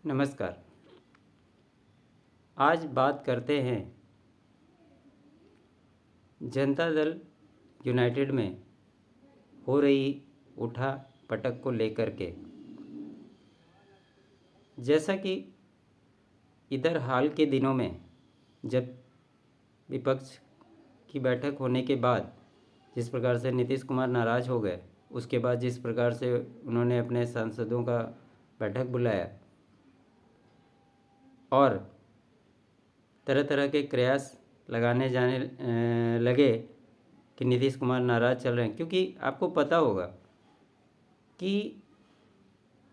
नमस्कार। आज बात करते हैं जनता दल यूनाइटेड में हो रही उठा पटक को लेकर के। जैसा कि इधर हाल के दिनों में जब विपक्ष की बैठक होने के बाद जिस प्रकार से नीतीश कुमार नाराज़ हो गए, उसके बाद जिस प्रकार से उन्होंने अपने सांसदों का बैठक बुलाया और तरह तरह के प्रयास लगाने जाने लगे कि नीतीश कुमार नाराज़ चल रहे हैं, क्योंकि आपको पता होगा कि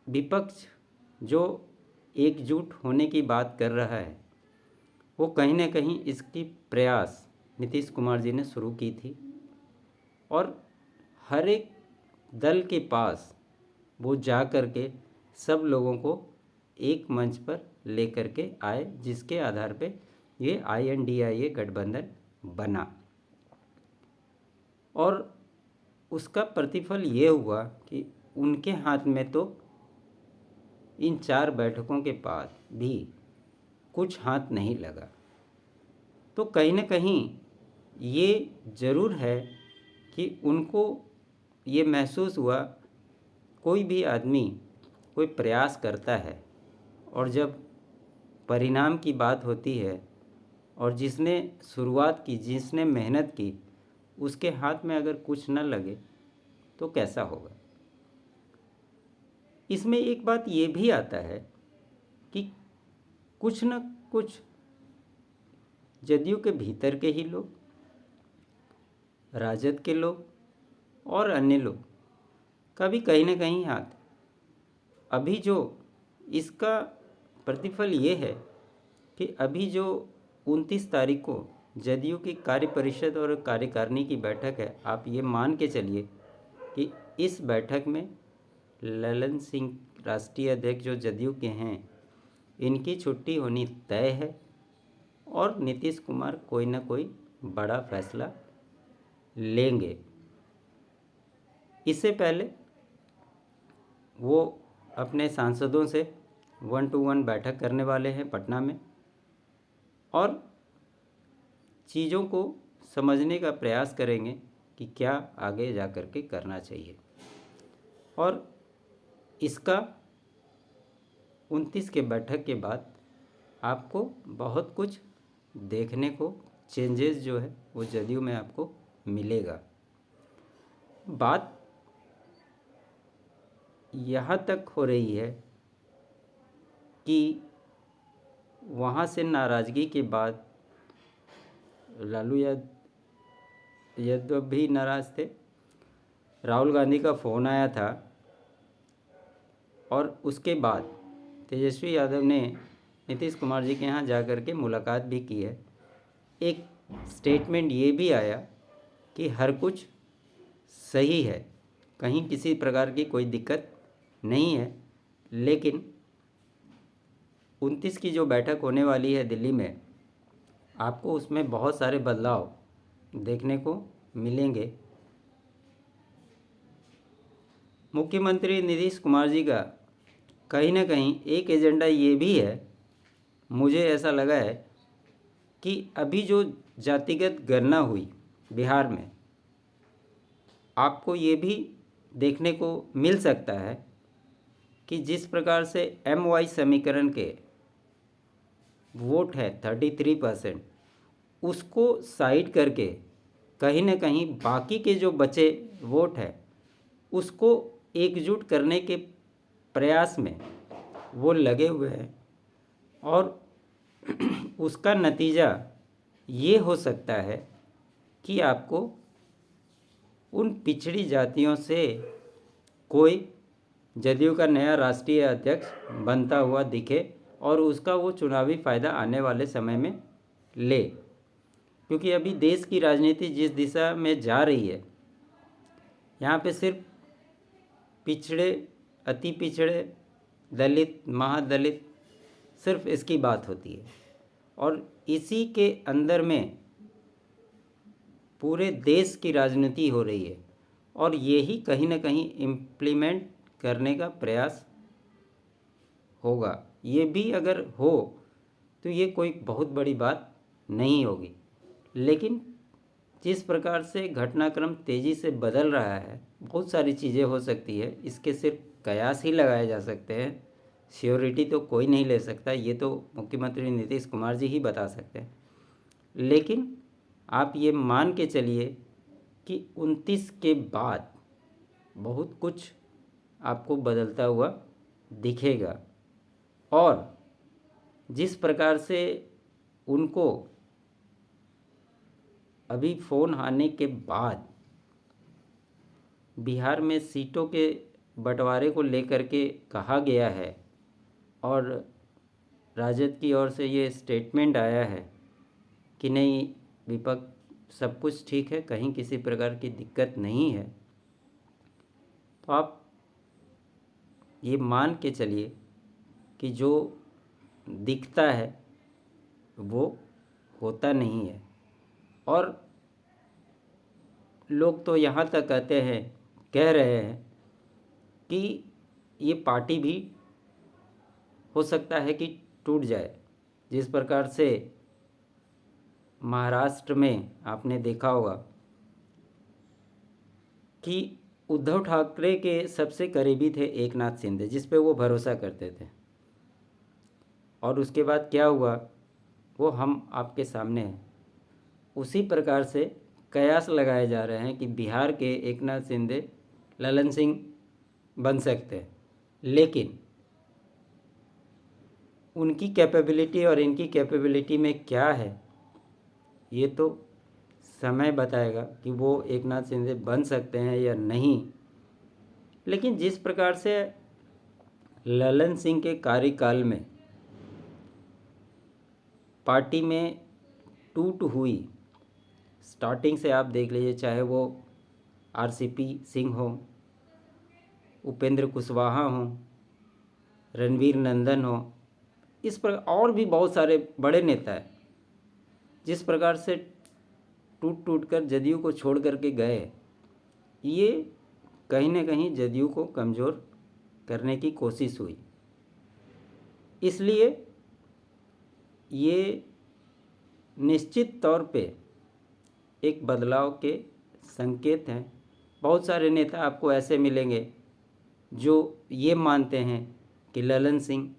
विपक्ष जो एकजुट होने की बात कर रहा है वो कहीं ना कहीं इसकी प्रयास नीतीश कुमार जी ने शुरू की थी और हर एक दल के पास वो जा कर के सब लोगों को एक मंच पर लेकर के आए, जिसके आधार पे ये INDIA गठबंधन बना। और उसका प्रतिफल ये हुआ कि उनके हाथ में तो इन 4 बैठकों के बाद भी कुछ हाथ नहीं लगा। तो कहीं ना कहीं ये ज़रूर है कि उनको ये महसूस हुआ, कोई भी आदमी कोई प्रयास करता है और जब परिणाम की बात होती है और जिसने शुरुआत की, जिसने मेहनत की, उसके हाथ में अगर कुछ न लगे तो कैसा होगा। इसमें एक बात ये भी आता है कि कुछ न कुछ जदयू के भीतर के ही लोग, राजद के लोग और अन्य लोग का भी कहीं ना कहीं हाथ। अभी जो इसका प्रतिफल ये है कि अभी जो 29 तारीख को जदयू की कार्य परिषद और कार्यकारिणी की बैठक है, आप ये मान के चलिए कि इस बैठक में ललन सिंह राष्ट्रीय अध्यक्ष जो जदयू के हैं, इनकी छुट्टी होनी तय है और नीतीश कुमार कोई ना कोई बड़ा फैसला लेंगे। इससे पहले वो अपने सांसदों से 1-to-1 बैठक करने वाले हैं पटना में और चीज़ों को समझने का प्रयास करेंगे कि क्या आगे जा कर के करना चाहिए। और इसका 29 के बैठक के बाद आपको बहुत कुछ देखने को, चेंजेस जो है वो जदयू में आपको मिलेगा। बात यहाँ तक हो रही है कि वहाँ से नाराज़गी के बाद लालू यादव भी नाराज़ थे। राहुल गांधी का फ़ोन आया था और उसके बाद तेजस्वी यादव ने नीतीश कुमार जी के यहाँ जा कर के मुलाकात भी की है। एक स्टेटमेंट ये भी आया कि हर कुछ सही है, कहीं किसी प्रकार की कोई दिक्कत नहीं है, लेकिन 29 की जो बैठक होने वाली है दिल्ली में, आपको उसमें बहुत सारे बदलाव देखने को मिलेंगे। मुख्यमंत्री नीतीश कुमार जी का कहीं ना कहीं एक एजेंडा ये भी है, मुझे ऐसा लगा है कि अभी जो जातिगत गणना हुई बिहार में, आपको ये भी देखने को मिल सकता है कि जिस प्रकार से MY समीकरण के वोट है 33%, उसको साइड करके कहीं ना कहीं बाकी के जो बचे वोट है उसको एकजुट करने के प्रयास में वो लगे हुए हैं और उसका नतीजा ये हो सकता है कि आपको उन पिछड़ी जातियों से कोई जदयू का नया राष्ट्रीय अध्यक्ष बनता हुआ दिखे और उसका वो चुनावी फ़ायदा आने वाले समय में ले। क्योंकि अभी देश की राजनीति जिस दिशा में जा रही है, यहाँ पे सिर्फ पिछड़े, अति पिछड़े, दलित, महादलित, सिर्फ इसकी बात होती है और इसी के अंदर में पूरे देश की राजनीति हो रही है और यही कहीं ना कहीं इम्प्लीमेंट करने का प्रयास होगा, ये भी अगर हो तो ये कोई बहुत बड़ी बात नहीं होगी। लेकिन जिस प्रकार से घटनाक्रम तेज़ी से बदल रहा है, बहुत सारी चीज़ें हो सकती है, इसके सिर्फ कयास ही लगाए जा सकते हैं, श्योरिटी तो कोई नहीं ले सकता, ये तो मुख्यमंत्री नीतीश कुमार जी ही बता सकते हैं। लेकिन आप ये मान के चलिए कि 29 के बाद बहुत कुछ आपको बदलता हुआ दिखेगा। और जिस प्रकार से उनको अभी फ़ोन आने के बाद बिहार में सीटों के बंटवारे को लेकर के कहा गया है और राजद की ओर से ये स्टेटमेंट आया है कि नहीं, विपक्ष सब कुछ ठीक है, कहीं किसी प्रकार की दिक्कत नहीं है, तो आप ये मान के चलिए कि जो दिखता है वो होता नहीं है। और लोग तो यहाँ तक कह रहे हैं कि ये पार्टी भी हो सकता है कि टूट जाए। जिस प्रकार से महाराष्ट्र में आपने देखा होगा कि उद्धव ठाकरे के सबसे करीबी थे एकनाथ शिंदे, जिस पे वो भरोसा करते थे, और उसके बाद क्या हुआ वो हम आपके सामने हैं। उसी प्रकार से कयास लगाए जा रहे हैं कि बिहार के एकनाथ शिंदे ललन सिंह बन सकते हैं, लेकिन उनकी कैपेबिलिटी और इनकी कैपेबिलिटी में क्या है ये तो समय बताएगा कि वो एकनाथ शिंदे बन सकते हैं या नहीं। लेकिन जिस प्रकार से ललन सिंह के कार्यकाल में पार्टी में टूट हुई, स्टार्टिंग से आप देख लीजिए, चाहे वो आरसीपी सिंह हो, उपेंद्र कुशवाहा हो, रणवीर नंदन हो, इस पर और भी बहुत सारे बड़े नेता हैं, जिस प्रकार से टूट टूट कर जदयू को छोड़ करके गए, ये कहीं ना कहीं जदयू को कमज़ोर करने की कोशिश हुई। इसलिए ये निश्चित तौर पे एक बदलाव के संकेत हैं। बहुत सारे नेता आपको ऐसे मिलेंगे जो ये मानते हैं कि ललन सिंह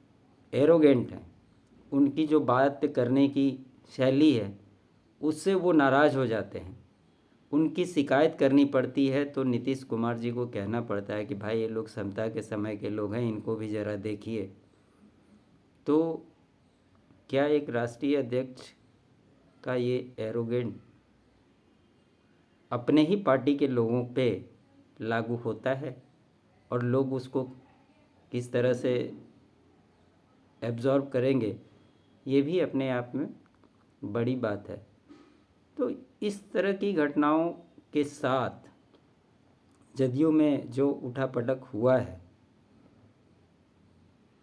एरोगेंट हैं, उनकी जो बात करने की शैली है उससे वो नाराज़ हो जाते हैं, उनकी शिकायत करनी पड़ती है तो नीतीश कुमार जी को कहना पड़ता है कि भाई ये लोग समता के समय के लोग हैं, इनको भी ज़रा देखिए। तो क्या एक राष्ट्रीय अध्यक्ष का ये एरोगेंट अपने ही पार्टी के लोगों पे लागू होता है और लोग उसको किस तरह से एब्जॉर्ब करेंगे, ये भी अपने आप में बड़ी बात है। तो इस तरह की घटनाओं के साथ जदयू में जो उठापटक हुआ है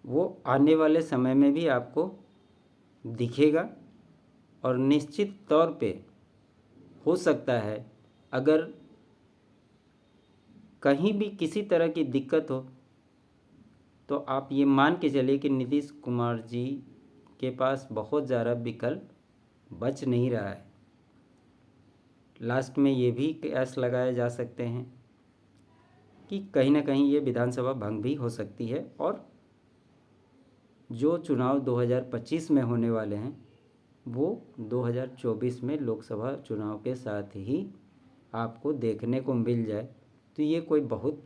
वो आने वाले समय में भी आपको दिखेगा। और निश्चित तौर पे हो सकता है अगर कहीं भी किसी तरह की दिक्कत हो तो आप ये मान के चलिए कि नीतीश कुमार जी के पास बहुत ज़्यादा विकल्प बच नहीं रहा है। लास्ट में ये भी कयास लगाए जा सकते हैं कि कहीं ना कहीं ये विधानसभा भंग भी हो सकती है और जो चुनाव 2025 में होने वाले हैं वो 2024 में लोकसभा चुनाव के साथ ही आपको देखने को मिल जाए, तो ये कोई बहुत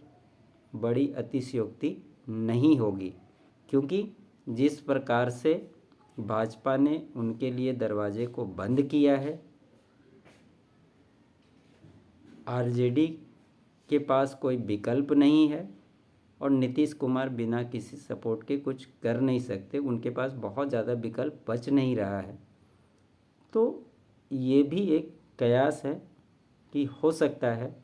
बड़ी अतिशयोक्ति नहीं होगी, क्योंकि जिस प्रकार से भाजपा ने उनके लिए दरवाजे को बंद किया है, आरजेडी के पास कोई विकल्प नहीं है और नीतीश कुमार बिना किसी सपोर्ट के कुछ कर नहीं सकते, उनके पास बहुत ज़्यादा विकल्प बच नहीं रहा है। तो ये भी एक कयास है कि हो सकता है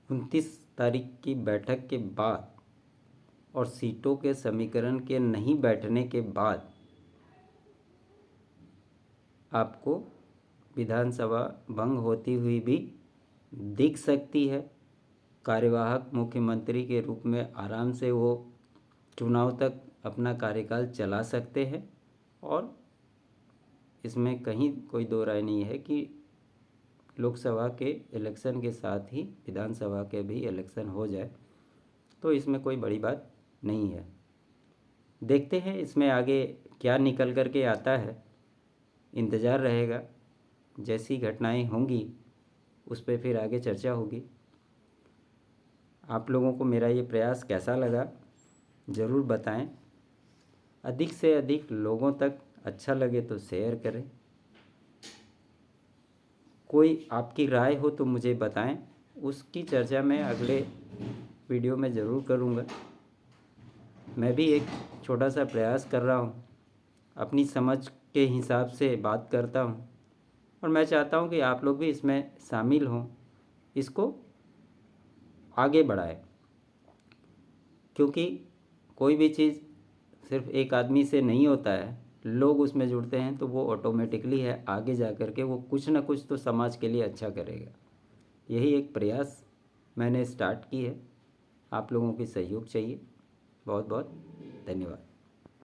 29 तारीख की बैठक के बाद और सीटों के समीकरण के नहीं बैठने के बाद आपको विधानसभा भंग होती हुई भी दिख सकती है। कार्यवाहक मुख्यमंत्री के रूप में आराम से वो चुनाव तक अपना कार्यकाल चला सकते हैं। और इसमें कहीं कोई दो राय नहीं है कि लोकसभा के इलेक्शन के साथ ही विधानसभा के भी इलेक्शन हो जाए तो इसमें कोई बड़ी बात नहीं है। देखते हैं इसमें आगे क्या निकल कर के आता है, इंतज़ार रहेगा। जैसी घटनाएं होंगी उस पर फिर आगे चर्चा होगी। आप लोगों को मेरा ये प्रयास कैसा लगा ज़रूर बताएं। अधिक से अधिक लोगों तक अच्छा लगे तो शेयर करें। कोई आपकी राय हो तो मुझे बताएं, उसकी चर्चा मैं अगले वीडियो में ज़रूर करूँगा। मैं भी एक छोटा सा प्रयास कर रहा हूँ, अपनी समझ के हिसाब से बात करता हूँ और मैं चाहता हूँ कि आप लोग भी इसमें शामिल हों, इसको आगे बढ़ाएं। क्योंकि कोई भी चीज़ सिर्फ एक आदमी से नहीं होता है, लोग उसमें जुड़ते हैं तो वो ऑटोमेटिकली है आगे जा कर के वो कुछ ना कुछ तो समाज के लिए अच्छा करेगा। यही एक प्रयास मैंने स्टार्ट की है। आप लोगों की सहयोग चाहिए। बहुत बहुत धन्यवाद।